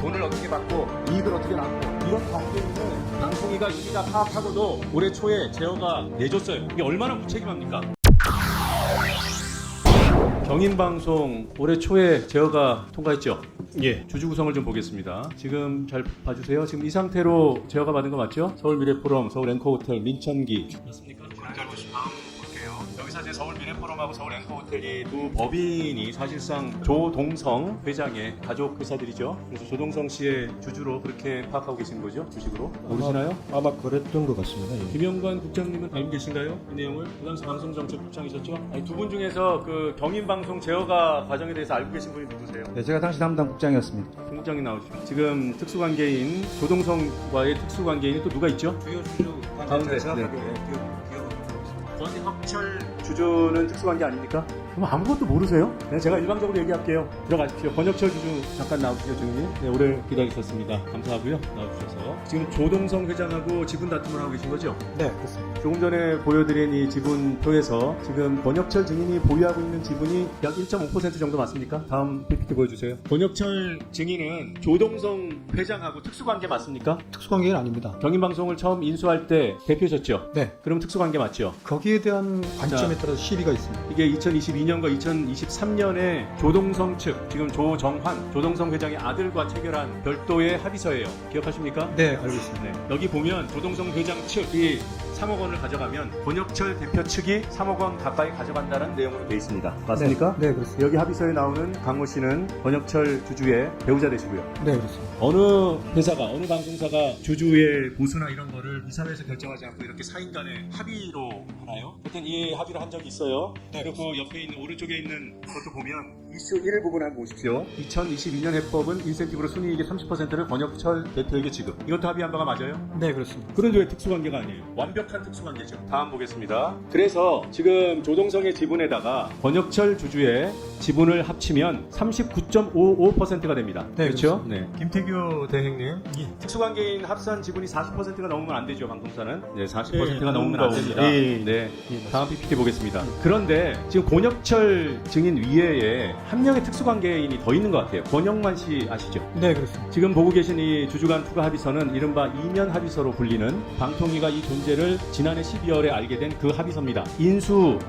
돈을 어떻게 받고 이익을 어떻게 남고 이런 관계는 방송위가 이미 다 파악하고도 올해 초에 제어가 내줬어요. 이게 얼마나 무책임합니까? 경인방송 올해 초에 제어가 통과했죠? 예. 주주 구성을 좀 보겠습니다. 지금 잘 봐주세요. 지금 이 상태로 제어가 받은 거 맞죠? 서울미래포럼, 서울앵커호텔, 민천기 맞습니까? 잘 보시면 다음 볼게요. 여기서 이제 서울미래포럼하고 서울앵커호텔이 두 법인이 사실상 조동성 회장의 가족 회사들이죠. 그래서 조동성 씨의 주주로 그렇게 파악하고 계신 거죠? 주식으로? 모르시나요? 아마 그랬던 것 같습니다. 예. 김영관 국장님은 알고 계신가요? 이 내용을? 그 당시 방송정책국장이셨죠? 아니, 두 분 중에서 그 경인방송 제어가 과정에 대해서 알고 계신 분이 누구세요? 네, 제가 당시 담당 국장이었습니다. 김 국장님 나오시죠. 지금 특수관계인 조동성과의 특수관계인이 또 누가 있죠? 주요 주주 가운데. 권혁철 주주는 특수관계 아닙니까? 그럼 아무것도 모르세요? 네, 제가 일방적으로 얘기할게요. 들어가십시오. 권혁철 주주 잠깐 나오시죠, 주님. 네, 오래 기다리셨습니다. 감사하고요. 나와주셔서. 지금 조동성 회장하고 지분 다툼을 하고 계신 거죠? 네, 그렇습니다. 조금 전에 보여드린 이 지분표에서 지금 권혁철 증인이 보유하고 있는 지분이 약 1.5% 정도 맞습니까? 다음 PPT 보여주세요. 권혁철 증인은 조동성 회장하고 특수관계 맞습니까? 특수관계는 아닙니다. 경인방송을 처음 인수할 때 대표셨죠? 네, 그럼 특수관계 맞죠? 거기에 대한 관점에 따라서 시비가 있습니다. 이게 2022년과 2023년에 조동성 측, 지금 조정환, 조동성 회장의 아들과 체결한 별도의 합의서예요. 기억하십니까? 네, 알고 있습니다. 네. 여기 보면 조동성 회장 측이 3억 원을 가져가면 권혁철 대표 측이 3억 원 가까이 가져간다는 내용으로 되어 있습니다. 맞습니까? 네, 그렇습니다. 여기 합의서에 나오는 강모 씨는 권혁철 주주의 배우자 되시고요. 네, 그렇습니다. 어느 회사가, 어느 방송사가 주주의 보수나 이런 거를 이사회에서 결정하지 않고 이렇게 4인 간의 합의로 하나요? 하여튼 이 합의를 한 적이 있어요. 네, 그리고 옆에 있는, 오른쪽에 있는 것도 보면 이슈 1 부분 한번 보십시오. 2022년 해법은 인센티브로 순이익의 30%를 권혁철 대표에게 지급. 이것도 합의한 바가 맞아요? 네, 그렇습니다. 그런데 왜 특수관계가 아니에요? 완벽한 특수관계죠. 다음 보겠습니다. 그래서 지금 조동성의 지분에다가 권혁철 주주의 지분을 합치면 39.55%가 됩니다. 네, 그렇죠? 그렇습니다. 네. 김태규 대행님. 특수관계인 합산 지분이 40%가 넘으면 안 되죠, 방송사는. 네, 40%가 예, 넘으면 안 됩니다. 예, 네. 예, 다음 PPT 보겠습니다. 그런데 지금 권혁철 증인 위에 한 명의 특수관계인이 더 있는 것 같아요. 권영만 씨 아시죠? 네, 그렇습니다. 지금 보고 계신 이 주주간 투가 합의서는 이른바 이면 합의서로 불리는 방통위가 이 존재를 지난해 12월에 알게 된 그 합의서입니다.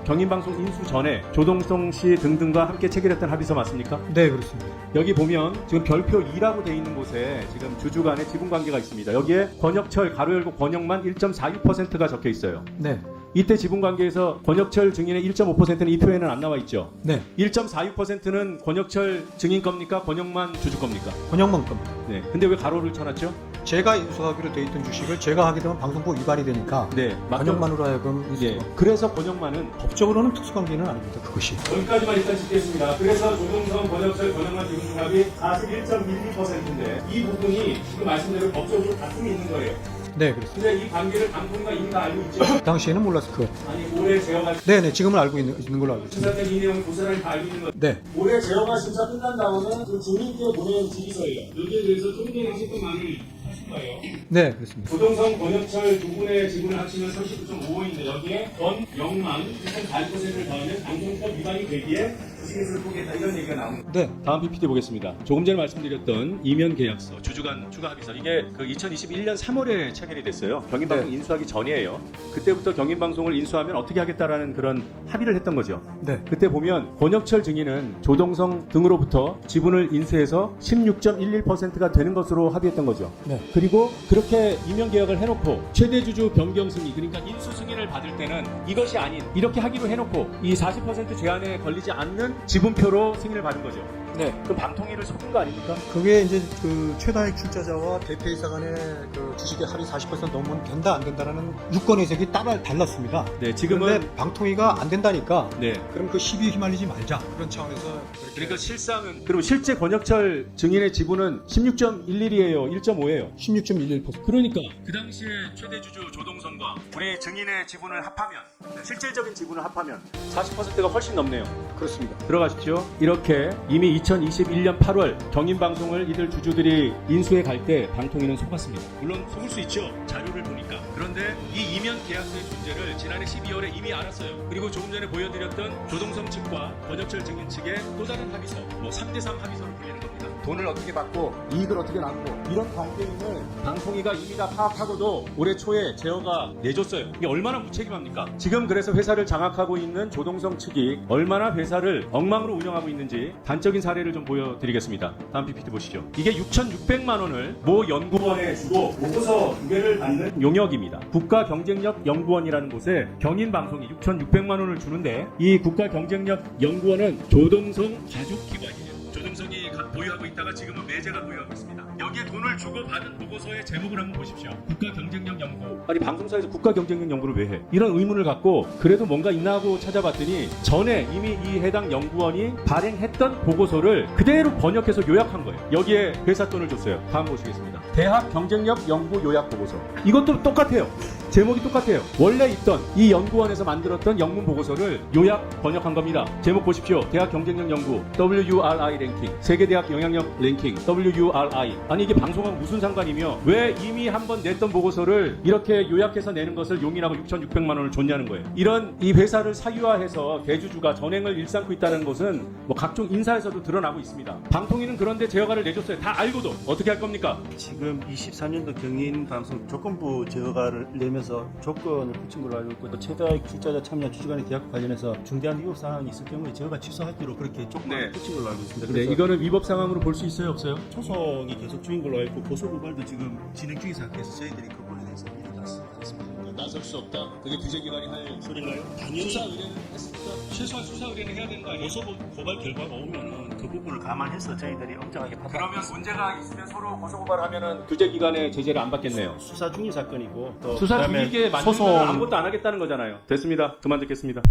경인방송 인수 전에 조동성 씨 등등과 함께 체결했던 합의서 맞습니까? 네, 그렇습니다. 여기 보면 지금 별표 2라고 되어 있는 곳에 지금 주주 간의 지분 관계가 있습니다. 여기에 권혁철 가로 열고 권영만 1.46%가 적혀 있어요. 네, 이때 지분 관계에서 권혁철 증인의 1.5%는 이 표에는 안 나와 있죠. 네, 1.46%는 권혁철 증인 겁니까? 권영만 주주 겁니까? 권영만 겁니다. 네. 근데 왜 가로를 쳐놨죠? 제가 인수하기로 돼 있던 주식을 제가 하게 되면 방송법 위반이 되니까 네. 권영만으로 하여금 예. 인수가. 그래서 권영만은 법적으로는 특수관계는 아닙니다. 그것이. 여기까지만 일단 짓겠습니다. 그래서 조동성, 권혁철, 권영만 지분합이 41.12%인데 이 부분이 지금 말씀대로 법적으로 다툼이 있는 거예요. 네, 그렇습니다. 근데 이 관계를 방통위가 이미 다 알고 있죠. 당시에는 몰랐을 것. 아니 올해 제어가 네, 네, 지금은 알고 있는 걸로 알고 있습니다. 심사된 이 내용을 고스란히 다 알고 있는 거예요. 네, 올해 제어가 심사 끝난 다음에 그 주민께 보낸 질의서예요. 여기에 대해서 좀 전에 하셨던 말을 하신 거예요. 네, 그렇습니다. 조동성, 권혁철 두 분의 지분을 합치면 39.55인데 여기에 권영만 1.8%를 더하면 방송법 위반이 되기에 주식회사를 포기했다 이런 얘기가 나옵니다. 네, 다음 PPT 보겠습니다. 조금 전에 말씀드렸던 이면 계약서, 주주간 추가 합의서 이게 그 2021년 3월에 체결이 됐어요. 경인방송 네. 인수하기 전이에요. 그때부터 경인방송을 인수하면 어떻게 하겠다라는 그런 합의를 했던 거죠. 네, 그때 보면 권혁철 증인은 조동성 등으로부터 지분을 인수해서 16.11%가 되는 것으로 합의했던 거죠. 네. 그리고 그렇게 이면 계약을 해놓고 최대 주주 변경 승인, 그러니까 인수 승인을 받을 때는 이것이 아닌 이렇게 하기로 해놓고 이 40% 제한에 걸리지 않는 지분표로 승인을 받은 거죠. 네. 그럼 방통위를 속은 거 아닙니까? 그게 이제 그 최다액 출자자와 대표이사 간의 그 주식의 합의 40% 넘으면 된다 안 된다라는 유권 해석이 따라 달랐습니다. 네, 지금은 그런데 방통위가 안 된다니까. 네. 그럼 그 시비에 휘말리지 말자. 그런 차원에서 그렇게. 그러니까 실상은 그리고 실제 권혁철 증인의 지분은 16.11이에요, 1.5예요. 16.11%. 그러니까 그 당시에 최대 주주 조동성과 우리 증인의 지분을 합하면 실질적인 지분을 합하면 40%가 훨씬 넘네요. 그렇습니다. 들어가십시오. 이렇게 이미 2021년 8월 경인방송을 이들 주주들이 인수해 갈 때 방통위는 속았습니다. 물론 속을 수 있죠. 자료를 보니까. 그런데 이 이면 계약서의 존재를 지난해 12월에 이미 알았어요. 그리고 조금 전에 보여드렸던 조동성 측과 권혁철 증인 측의 또 다른 합의서, 3대3 합의서로 불리는 겁니다. 돈을 어떻게 받고 이익을 어떻게 남고 이런 관계임을 방통위가 이미 다 파악하고도 올해 초에 제어가 내줬어요. 이게 얼마나 무책임합니까? 지금 그래서 회사를 장악하고 있는 조동성 측이 얼마나 회사를 엉망으로 운영하고 있는지 단적인 사례를 좀 보여드리겠습니다. 다음 PPT 보시죠. 이게 6,600만 원을 모 연구원에 주고 보고서 2개를 받는 용역입니다. 국가경쟁력연구원이라는 곳에 경인방송이 6,600만 원을 주는데 이 국가경쟁력연구원은 조동성 가족기관이에요. 조동성이 보유하고 있다가 지금은 매제가 보유하고 있습니다. 여기에 돈을 주고 받은 보고서의 제목을 한번 보십시오. 국가경쟁력연구. 아니 방송사에서 국가경쟁력연구를 왜 해? 이런 의문을 갖고 그래도 뭔가 있나 하고 찾아봤더니 전에 이미 이 해당 연구원이 발행했던 보고서를 그대로 번역해서 요약한 거예요. 여기에 회사 돈을 줬어요. 다음 보시겠습니다. 대학 경쟁력 연구 요약 보고서. 이것도 똑같아요. 제목이 똑같아요. 원래 있던 이 연구원에서 만들었던 영문 보고서를 요약 번역한 겁니다. 제목 보십시오. 대학 경쟁력 연구 WURI 랭킹, 세계대학 영향력 랭킹 WURI. 아니 이게 방송하고 무슨 상관이며 왜 이미 한번 냈던 보고서를 이렇게 요약해서 내는 것을 용인하고 6,600만 원을 줬냐는 거예요. 이런 이 회사를 사유화해서 대주주가 전횡을 일삼고 있다는 것은 각종 인사에서도 드러나고 있습니다. 방통위는 그런데 제어가를 내줬어요. 다 알고도 어떻게 할 겁니까? 지금 24년도 경인방송 조건부 제어가를 내면서 조건을 붙인 걸로 알고 있고 또 최다익 출자자 참여 주주간의 계약 관련해서 중대한 위법 사항이 있을 경우에 제어가 취소하기로 그렇게 조건을 붙인 걸로 알고 있습니다. 네, 그래서 이거는 위법 상황으로 볼 수 있어요, 없어요? 소송이 계속 중인 걸로 알고 고소 고발도 지금 진행 중인 상태에서 저희들이 그 부분에 대해서 미리 나섰습니다. 나설 수 없다. 그게 규제기관이 할 소리인가요? 당연히 수사 의뢰는 했으니까 최소한 수사 의뢰는 해야 되는 거 아니에요? 고소 고발 결과가 오면은 그 부분을 감안해서 저희들이 엄정하게 그러면 문제가 있으면 서로 고소고발하면은 규제기관의 제재를 안 받겠네요. 수사 중인 사건이고 또 수사 그다음에 중이게 만들면 소송 아무것도 안 하겠다는 거잖아요. 됐습니다. 그만 듣겠습니다.